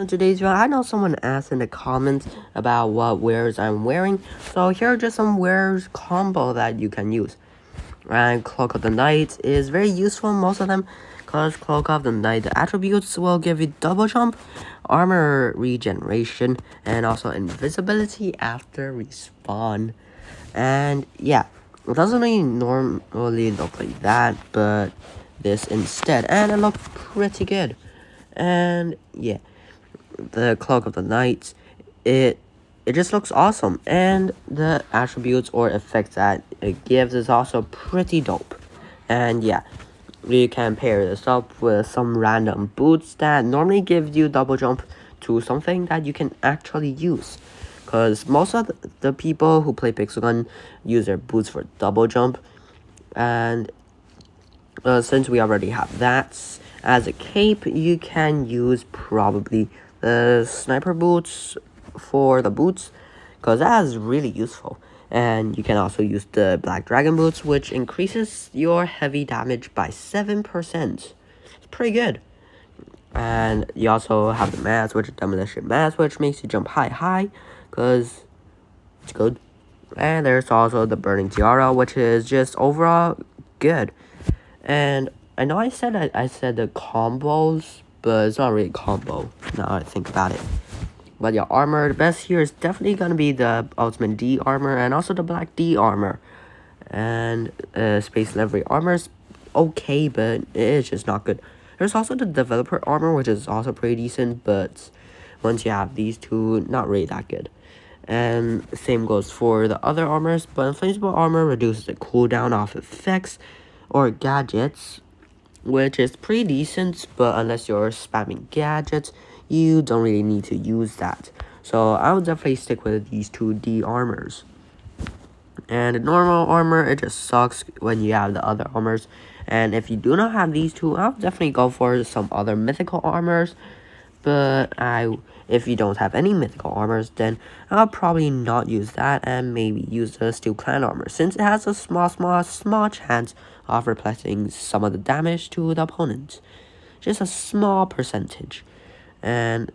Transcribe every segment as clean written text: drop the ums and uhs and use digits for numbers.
In today's video, I know someone asked in the comments about what wares I'm wearing, so here are just some wares combo that you can use. And Cloak of the Night is very useful, most of them, because Cloak of the Night, the attributes will give you double jump, armor regeneration, and also invisibility after respawn. And yeah, it doesn't really normally look like that, but this instead, and it looks pretty good. And yeah, the Cloak of the Night, it just looks awesome, and the attributes or effects that it gives is also pretty dope. And yeah, you can pair this up with some random boots that normally give you double jump to something that you can actually use, because most of the people who play Pixel Gun use their boots for double jump. And since we already have that as a cape, you can use probably the sniper boots for the boots, because that is really useful. And you can also use the black dragon boots, which increases your heavy damage by 7%. It's pretty good. And you also have the mask, which is demolition mask, which makes you jump high, because it's good. And there's also the burning tiara, which is just overall good. And I know I said the combos, but it's not really a combo now I think about it. But your armor, the best here is definitely gonna be the ultimate D armor and also the black D armor. And space livery armor is okay, but it is just not good. There's also the developer armor, which is also pretty decent, but once you have these two, not really that good. And same goes for the other armors, but inflatable armor reduces the cooldown of effects or gadgets, which is pretty decent, but unless you're spamming gadgets, you don't really need to use that. So I would definitely stick with these two D armors. And the normal armor, it just sucks when you have the other armors. And if you do not have these two, I'll definitely go for some other mythical armors. But if you don't have any mythical armors, then I'll probably not use that and maybe use the steel clan armor, since it has a small chance of reflecting some of the damage to the opponent. Just a small percentage. And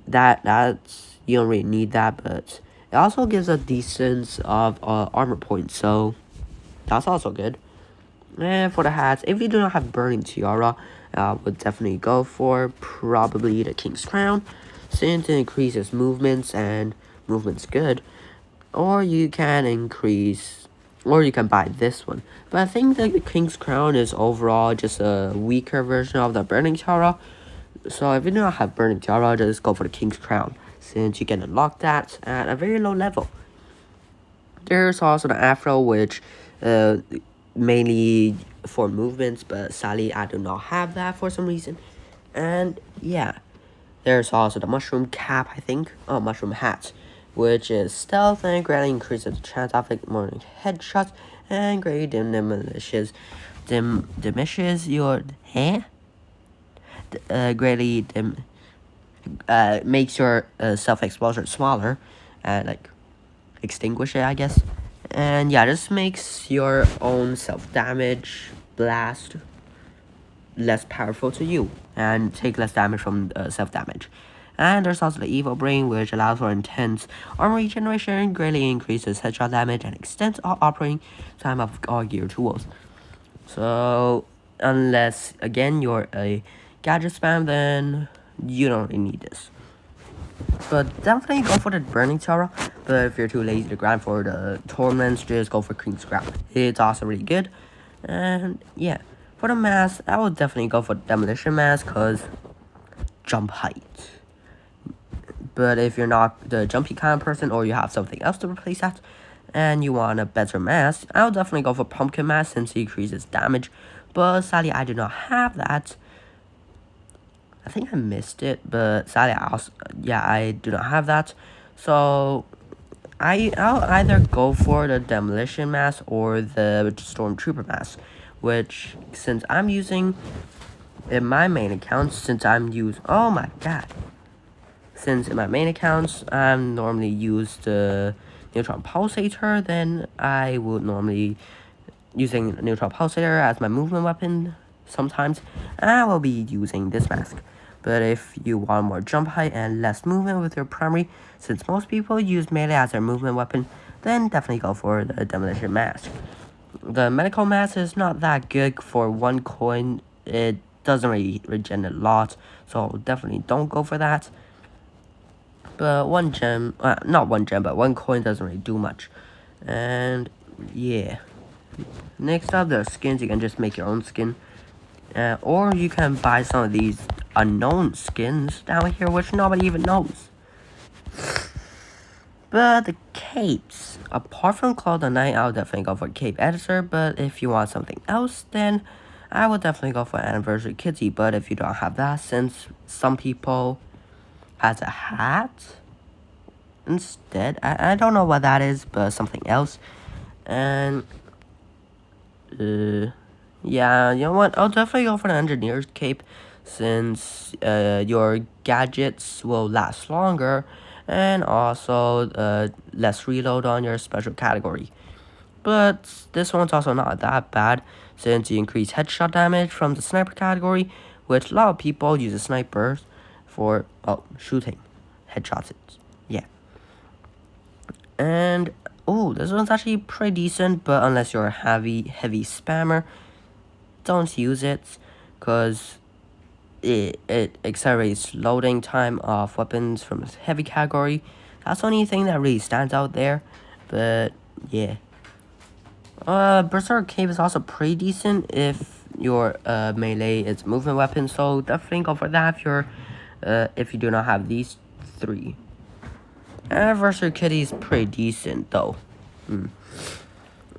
that's you don't really need that, but it also gives a decent of armor points, so that's also good. And for the hats, if you do not have burning tiara, I would definitely go for probably the king's crown, since it increases movements and movement's good. Or you can buy this one. But I think that the king's crown is overall just a weaker version of the burning tiara. So if you do not have burning tiara, just go for the king's crown, since you can unlock that at a very low level. There's also the afro, which mainly for movements, but sadly I do not have that for some reason. And yeah, there's also the mushroom cap, I think. Oh, mushroom hat, which is stealth and greatly increases the chance of more headshots and greatly diminishes your hair. Greatly makes your self-explosion smaller and like extinguish it, I guess. And yeah, this makes your own self-damage blast less powerful to you and take less damage from self-damage. And there's also the evil brain, which allows for intense armor regeneration, greatly increases headshot damage, and extends operating time of all gear tools. So unless again you're a gadget spam, then you don't really need this. But definitely go for the burning tiara. But if you're too lazy to grind for the torments, just go for king's crown. It's also really good. And yeah, for the mask, I would definitely go for demolition mask, because jump height. But if you're not the jumpy kind of person, or you have something else to replace that, and you want a better mask, I would definitely go for pumpkin mask, since it increases damage. But sadly, I do not have that. I think I missed it, but sadly, I do not have that. So I'll either go for the demolition mask or the stormtrooper mask, which since I'm using in my main accounts, since in my main accounts I'm normally use the neutron pulsator, then I would normally using neutron pulsator as my movement weapon sometimes. I will be using this mask. But if you want more jump height and less movement with your primary, since most people use melee as their movement weapon, then definitely go for the demolition mask. The medical mask is not that good for 1 coin. It doesn't really regen a lot, so definitely don't go for that. But 1 gem, not 1 gem, but 1 coin doesn't really do much. And yeah. Next up, the skins. You can just make your own skin. Or you can buy some of these unknown skins down here, which nobody even knows. But the capes, apart from Cloud the Knight, I'll definitely go for Cape Editor. But if you want something else, then I would definitely go for Anniversary Kitty. But if you don't have that, since some people has a hat instead, I don't know what that is, but something else. And yeah, you know what? I'll definitely go for the Engineer's Cape, since your gadgets will last longer, and also less reload on your special category. But this one's also not that bad, since you increase headshot damage from the sniper category, which a lot of people use a sniper for shooting headshots. Yeah. And oh, this one's actually pretty decent, but unless you're a heavy spammer, don't use it, because it accelerates loading time of weapons from the heavy category. That's the only thing that really stands out there. But yeah. Berserk Cape is also pretty decent if your melee is movement weapon, so definitely go for that if you do not have these 3. Anniversary Kitty is pretty decent though.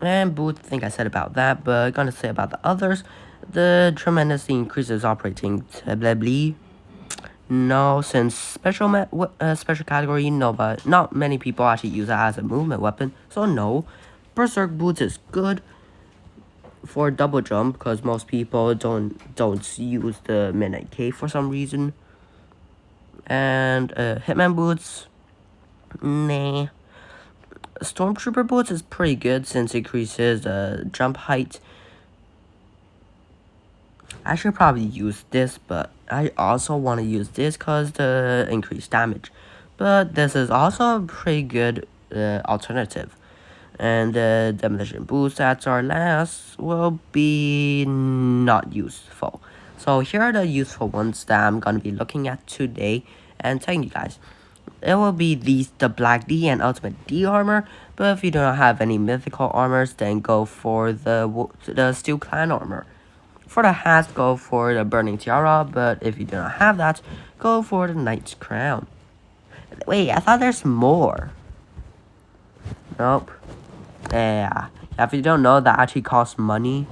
And Boots, I think I said about that, but gonna say about the others. The tremendously increases operating stability. No, since special category, no, but not many people actually use it as a movement weapon, so no. Berserk Boots is good for double jump, because most people don't use the Midnight Cave for some reason. And Hitman Boots, nah. Stormtrooper Boots is pretty good since it increases jump height. I should probably use this, but I also want to use this because the increased damage. But this is also a pretty good alternative. And the demolition boost that's our last will be not useful. So here are the useful ones that I'm going to be looking at today and telling you guys. It will be the Black D and Ultimate D armor, but if you do not have any mythical armors, then go for the Steel Clan armor. For the hat, go for the Burning Tiara, but if you do not have that, go for the Knight's Crown. Wait, I thought there's more. Nope. Yeah, if you don't know, that actually costs money.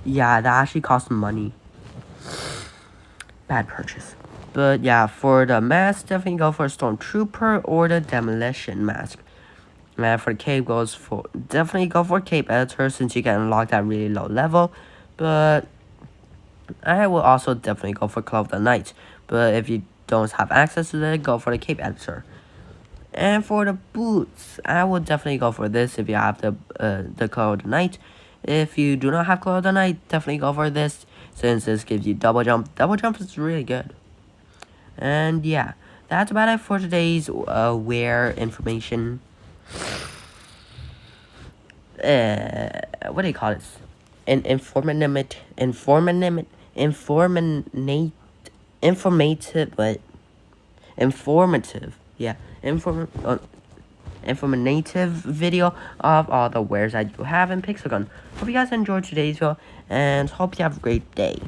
Yeah, that actually costs money. Bad purchase. But yeah, for the mask, definitely go for Stormtrooper or the Demolition mask. And for the cape, definitely go for Cape Editor, since you can unlock that really low level. But I will also definitely go for Cloak of the Night. But if you don't have access to it, go for the Cape Editor. And for the boots, I would definitely go for this if you have the Cloak of the Night. If you do not have Cloak of the Night, definitely go for this, since this gives you double jump. Double jump is really good. And yeah, that's about it for today's wear information. What do you call this? Informative, but informative. Yeah, informative video of all the wares that you have in Pixelgun. Hope you guys enjoyed today's video, and hope you have a great day.